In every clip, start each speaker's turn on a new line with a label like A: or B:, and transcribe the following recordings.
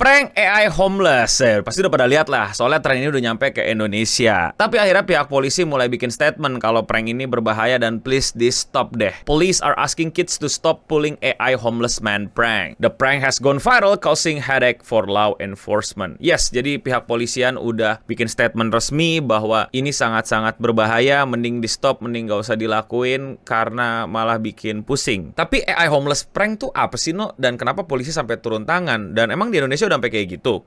A: Prank AI homeless, pasti udah pada lihat lah, soalnya tren ini udah nyampe ke Indonesia. Tapi akhirnya pihak polisi mulai bikin statement kalau prank ini berbahaya dan please di stop deh. Police are asking kids to stop pulling AI homeless man prank. The prank has gone viral, causing headache for law enforcement. Yes, jadi pihak polisian udah bikin statement resmi bahwa ini sangat-sangat berbahaya, mending di stop, mending gak usah dilakuin karena malah bikin pusing. Tapi AI homeless prank tuh apa sih, No? Dan kenapa polisi sampai turun tangan? Dan emang di Indonesia udah sampai kayak gitu?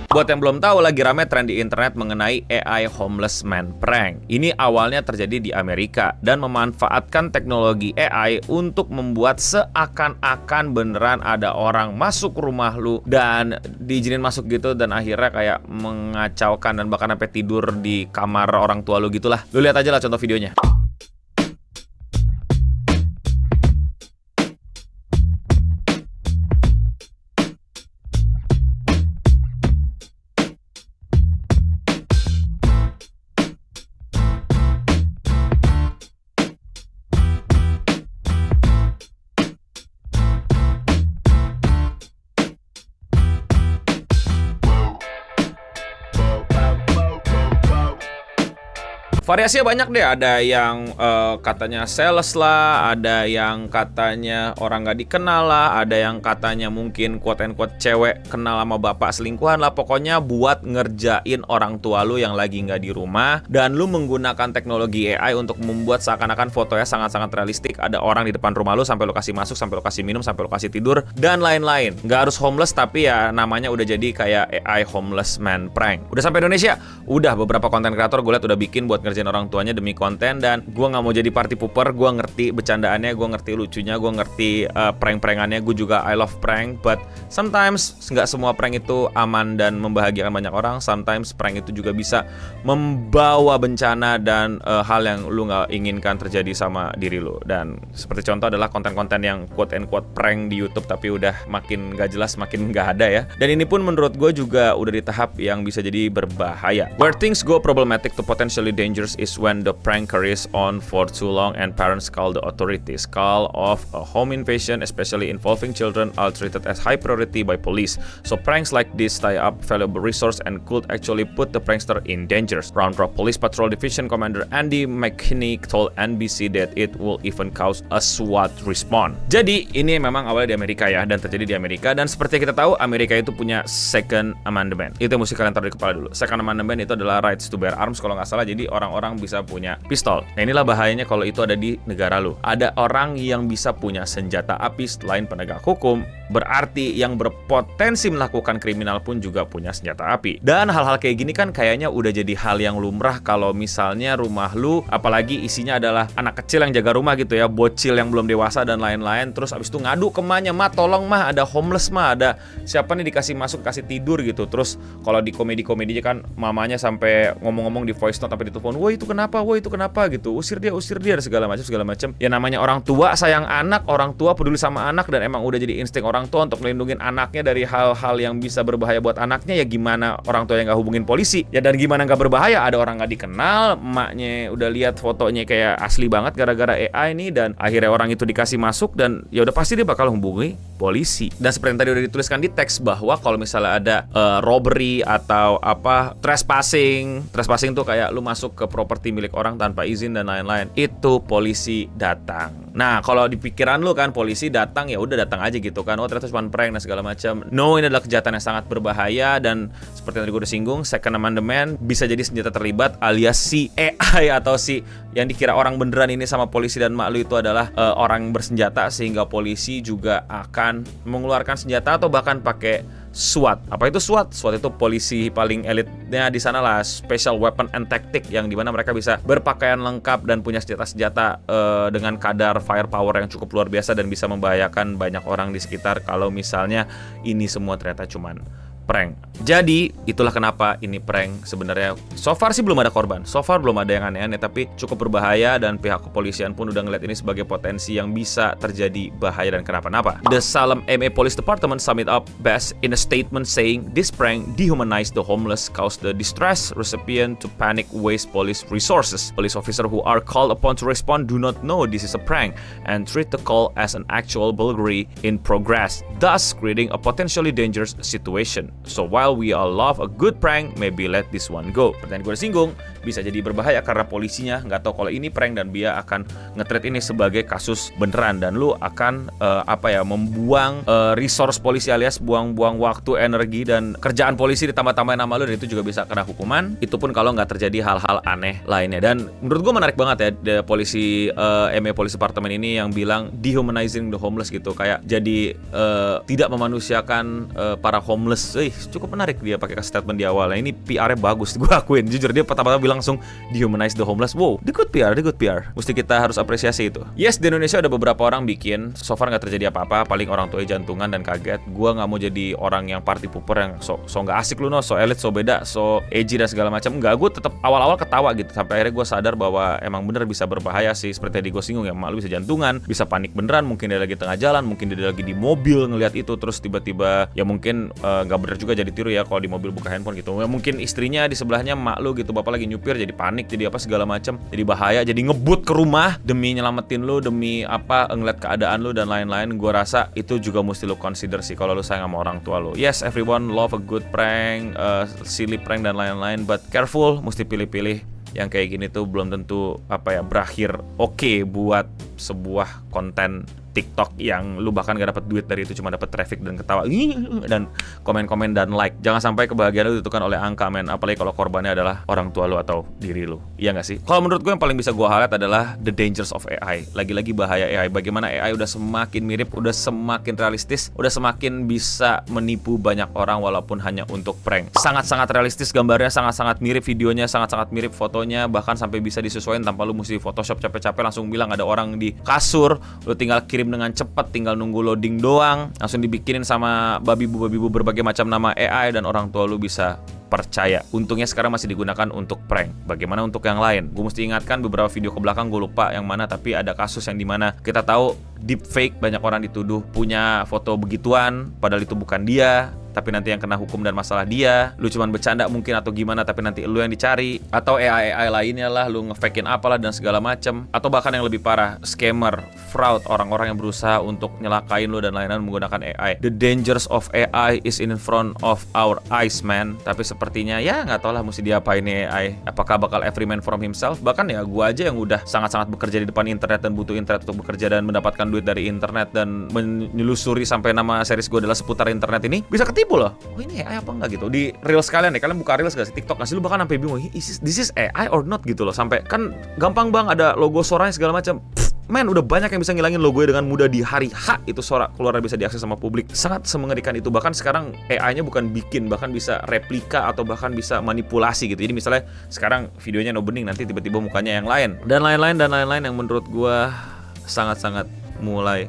A: Buat yang belum tahu, lagi rame tren di internet mengenai AI homeless man prank. Ini awalnya terjadi di Amerika dan memanfaatkan teknologi AI untuk membuat seakan-akan beneran ada orang masuk rumah lu dan diizinin masuk gitu, dan akhirnya kayak mengacaukan dan bahkan sampai tidur di kamar orang tua lu gitulah. Lu lihat aja lah contoh videonya. Variasinya banyak deh, ada yang katanya sales lah, ada yang katanya orang gak dikenal lah, ada yang katanya mungkin quote-and-quote cewek kenal sama bapak selingkuhan lah. Pokoknya buat ngerjain orang tua lu yang lagi gak di rumah, dan lu menggunakan teknologi AI untuk membuat seakan-akan fotonya sangat-sangat realistik. Ada orang di depan rumah lu sampai lu kasih masuk, sampai lu kasih minum, sampai lu kasih tidur, dan lain-lain. Gak harus homeless, tapi ya namanya udah jadi kayak AI homeless man prank. Udah sampai Indonesia? Udah, beberapa konten kreator gue liat udah bikin buat ngerjain orang tuanya demi konten, dan gue nggak mau jadi party pooper. Gue ngerti bercandaannya, gue ngerti lucunya, gue ngerti prank-prankannya. Gue juga I love prank, but sometimes nggak semua prank itu aman dan membahagiakan banyak orang. Sometimes prank itu juga bisa membawa bencana dan hal yang lu nggak inginkan terjadi sama diri lu. Dan seperti contoh adalah konten-konten yang quote and quote prank di YouTube tapi udah makin nggak jelas, makin nggak ada ya. Dan ini pun menurut gue juga udah di tahap yang bisa jadi berbahaya. Where things go problematic to potentially dangerous is when the prank carries on for too long and parents call the authorities. Call of a home invasion, especially involving children, are treated as high priority by police. So pranks like this tie up valuable resource and could actually put the prankster in danger. Round Rock Police Patrol Division Commander Andy McKinney told NBC that it will even cause a SWAT response. Jadi ini memang awalnya di Amerika ya, dan terjadi di Amerika. Dan seperti kita tahu, Amerika itu punya Second Amendment. Itu yang mesti kalian taruh di kepala dulu. Second Amendment itu adalah rights to bear arms kalau nggak salah. Jadi orang-orang bisa punya pistol. Nah, inilah bahayanya kalau itu ada di negara lu. Ada orang yang bisa punya senjata api selain penegak hukum, berarti yang berpotensi melakukan kriminal pun juga punya senjata api. Dan hal-hal kayak gini kan kayaknya udah jadi hal yang lumrah kalau misalnya rumah lu, apalagi isinya adalah anak kecil yang jaga rumah gitu ya, bocil yang belum dewasa dan lain-lain, terus abis itu ngadu ke emaknya, "Ma, tolong mah, ada homeless mah, ada siapa nih dikasih masuk, kasih tidur," gitu. Terus kalau di komedi-komedinya kan mamanya sampai ngomong-ngomong di voice note, sampai di telepon, "Woi, itu kenapa gitu, usir dia," segala macam. Ya namanya orang tua sayang anak, orang tua peduli sama anak, dan emang udah jadi insting orang tua untuk melindungi anaknya dari hal-hal yang bisa berbahaya buat anaknya. Ya gimana orang tua yang nggak hubungin polisi ya, dan gimana nggak berbahaya, ada orang nggak dikenal, emaknya udah lihat fotonya kayak asli banget gara-gara AI ini, dan akhirnya orang itu dikasih masuk, dan ya udah pasti dia bakal hubungi polisi. Dan seperti yang tadi udah dituliskan di teks, bahwa kalau misalnya ada robbery atau apa, trespassing tuh kayak lu masuk ke properti milik orang tanpa izin dan lain-lain, itu polisi datang. Nah, kalau di pikiran lu kan polisi datang, ya udah datang aja gitu kan, oh ternyata cuma prank dan segala macam. No, ini adalah kejahatan yang sangat berbahaya, dan seperti yang tadi gue udah singgung, Second Amendment bisa jadi senjata terlibat, alias si AI atau si yang dikira orang beneran ini sama polisi dan mak lu itu adalah orang bersenjata, sehingga polisi juga akan mengeluarkan senjata atau bahkan pakai SWAT. Apa itu SWAT? SWAT itu polisi paling elitnya di sana lah, Special Weapon and Tactic, yang dimana mereka bisa berpakaian lengkap dan punya senjata-senjata dengan kadar firepower yang cukup luar biasa dan bisa membahayakan banyak orang di sekitar kalau misalnya ini semua ternyata cuman prank. Jadi itulah kenapa ini prank sebenarnya. So far sih belum ada korban, so far belum ada yang aneh-aneh, tapi cukup berbahaya dan pihak kepolisian pun udah ngeliat ini sebagai potensi yang bisa terjadi bahaya dan kenapa-napa. The Salem MA Police Department sum it up best in a statement saying this prank dehumanized the homeless, caused the distressed recipient to panic, waste police resources. Police officer who are called upon to respond do not know this is a prank and treat the call as an actual burglary in progress, thus creating a potentially dangerous situation. So while we all love a good prank, maybe let this one go. Pertanyaan gue udah singgung, bisa jadi berbahaya karena polisinya nggak tahu kalau ini prank dan dia akan nge-treat ini sebagai kasus beneran dan lu akan membuang resource polisi alias buang-buang waktu, energi dan kerjaan polisi ditambah-tambahin nama lu, dan itu juga bisa kena hukuman. Itu pun kalau nggak terjadi hal-hal aneh lainnya. Dan menurut gue menarik banget ya polisi MA Police Department ini yang bilang dehumanizing the homeless gitu, kayak jadi tidak memanusiakan para homeless. Cukup menarik dia pakai statement di awal. Nah, ini PR-nya bagus, gue akuin. Jujur dia pertama-tama bilang langsung dehumanize the homeless. Wow, the good PR. Mesti kita harus apresiasi itu. Yes, di Indonesia ada beberapa orang bikin. So far nggak terjadi apa-apa. Paling orang tuanya jantungan dan kaget. Gue nggak mau jadi orang yang party pooper yang so nggak asik lu, no, so elit, so beda, so edgy dan segala macam. Enggak, gue tetap awal-awal ketawa gitu. Sampai akhirnya gue sadar bahwa emang bener bisa berbahaya sih. Seperti tadi gue singgung ya, mak lu bisa jantungan, bisa panik beneran. Mungkin dia lagi tengah jalan, mungkin dia lagi di mobil ngelihat itu, terus tiba-tiba ya mungkin nggak bener juga jadi tiru ya kalau di mobil buka handphone gitu. Ya mungkin istrinya di sebelahnya, mak lu gitu, bapak lagi nyupir jadi panik, jadi apa segala macam, jadi bahaya, jadi ngebut ke rumah demi nyelamatin lu, demi ngeliat keadaan lu dan lain-lain. Gua rasa itu juga mesti lu consider sih kalau lu sayang sama orang tua lu. Yes, everyone love a good prank, silly prank dan lain-lain, but careful, mesti pilih-pilih. Yang kayak gini tuh belum tentu berakhir oke buat sebuah konten TikTok yang lu bahkan gak dapat duit dari itu, cuma dapat traffic dan ketawa dan komen-komen dan like. Jangan sampai kebahagiaan lu ditentukan oleh angka, men. Apalagi kalau korbannya adalah orang tua lu atau diri lu. Iya gak sih? Kalau menurut gue yang paling bisa gue highlight adalah the dangers of AI. Lagi-lagi bahaya AI. Bagaimana AI udah semakin mirip, udah semakin realistis, udah semakin bisa menipu banyak orang walaupun hanya untuk prank. Sangat-sangat realistis gambarnya, sangat-sangat mirip videonya, sangat-sangat mirip fotonya, bahkan sampai bisa disesuaikan tanpa lu mesti Photoshop capek-capek langsung bilang ada orang di kasur, lu tinggal kirim dengan cepat, tinggal nunggu loading doang, langsung dibikinin sama babi-bu berbagai macam nama AI dan orang tua lu bisa percaya. Untungnya sekarang masih digunakan untuk prank. Bagaimana untuk yang lain? Gue mesti ingatkan beberapa video ke belakang, gue lupa yang mana, tapi ada kasus yang dimana kita tahu deepfake, banyak orang dituduh punya foto begituan, padahal itu bukan dia, tapi nanti yang kena hukum dan masalah dia. Lu cuman bercanda mungkin atau gimana, tapi nanti lu yang dicari. Atau AI lainnya lah, lu nge-fakein apalah dan segala macem. Atau bahkan yang lebih parah, scammer, fraud, orang-orang yang berusaha untuk nyelakain lu dan lain-lain menggunakan AI. The dangers of AI is in front of our eyes, man. Tapi sepertinya ya nggak tau lah mesti diapain nih AI. Apakah bakal every man from himself? Bahkan ya gua aja yang udah sangat-sangat bekerja di depan internet dan butuh internet untuk bekerja dan mendapatkan duit dari internet dan menyelusuri sampai nama series gue adalah seputar internet ini, bisa ketipu loh. Oh ini AI apa enggak gitu. Di Reels kalian nih, kalian buka Reels gak sih, TikTok gak sih, lu bahkan sampai bingung, this is AI or not gitu loh. Sampai kan gampang bang ada logo suaranya segala macam. Men, udah banyak yang bisa ngilangin logonya dengan mudah di hari H. Itu suara keluar bisa diakses sama publik. Sangat semengerikan itu. Bahkan sekarang AI-nya bukan bikin, bahkan bisa replika atau bahkan bisa manipulasi gitu. Jadi misalnya sekarang videonya no bening, nanti tiba-tiba mukanya yang lain. Dan lain-lain yang menurut gua sangat-sangat mulai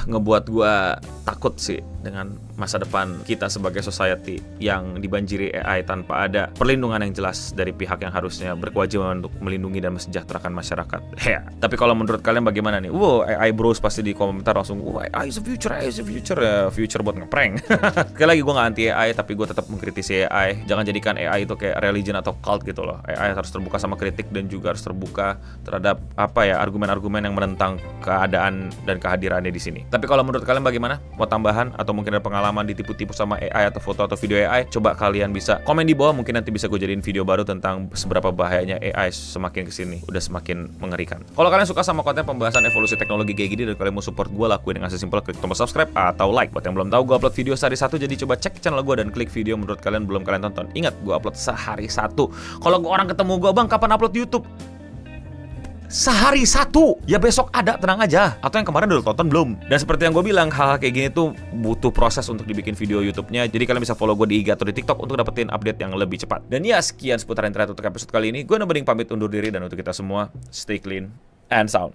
A: ngebuat gua takut sih dengan masa depan kita sebagai society yang dibanjiri AI tanpa ada perlindungan yang jelas dari pihak yang harusnya berkewajiban untuk melindungi dan mesejahterakan masyarakat. Ya. Tapi kalau menurut kalian bagaimana nih? Wow, AI bros pasti di komentar langsung, wow, AI is the future, ya, future buat ngeprank. Sekali lagi gue nggak anti AI, tapi gue tetap mengkritisi AI. Jangan jadikan AI itu kayak religion atau cult gitu loh. AI harus terbuka sama kritik dan juga harus terbuka terhadap argumen-argumen yang menentang keadaan dan kehadirannya di sini. Tapi kalau menurut kalian bagaimana? Mau tambahan atau mungkin ada pengalaman ditipu-tipu sama AI atau foto atau video AI? Coba kalian bisa komen di bawah, mungkin nanti bisa gue jadiin video baru tentang seberapa bahayanya AI semakin kesini, udah semakin mengerikan. Kalau kalian suka sama konten pembahasan evolusi teknologi kayak gini dan kalian mau support gue, lakuin dengan sesimpel klik tombol subscribe atau like. Buat yang belum tahu, gue upload video sehari satu, jadi coba cek channel gue dan klik video menurut kalian belum kalian tonton. Ingat, gue upload sehari satu. Kalau orang ketemu gue, bang kapan upload YouTube? Sehari satu, ya besok ada, tenang aja. Atau yang kemarin udah tonton belum? Dan seperti yang gue bilang, hal-hal kayak gini tuh butuh proses untuk dibikin video YouTube-nya. Jadi kalian bisa follow gue di IG atau di TikTok untuk dapetin update yang lebih cepat. Dan ya, sekian seputar internet untuk episode kali ini. Gue Nobeding pamit undur diri, dan untuk kita semua, stay clean and sound.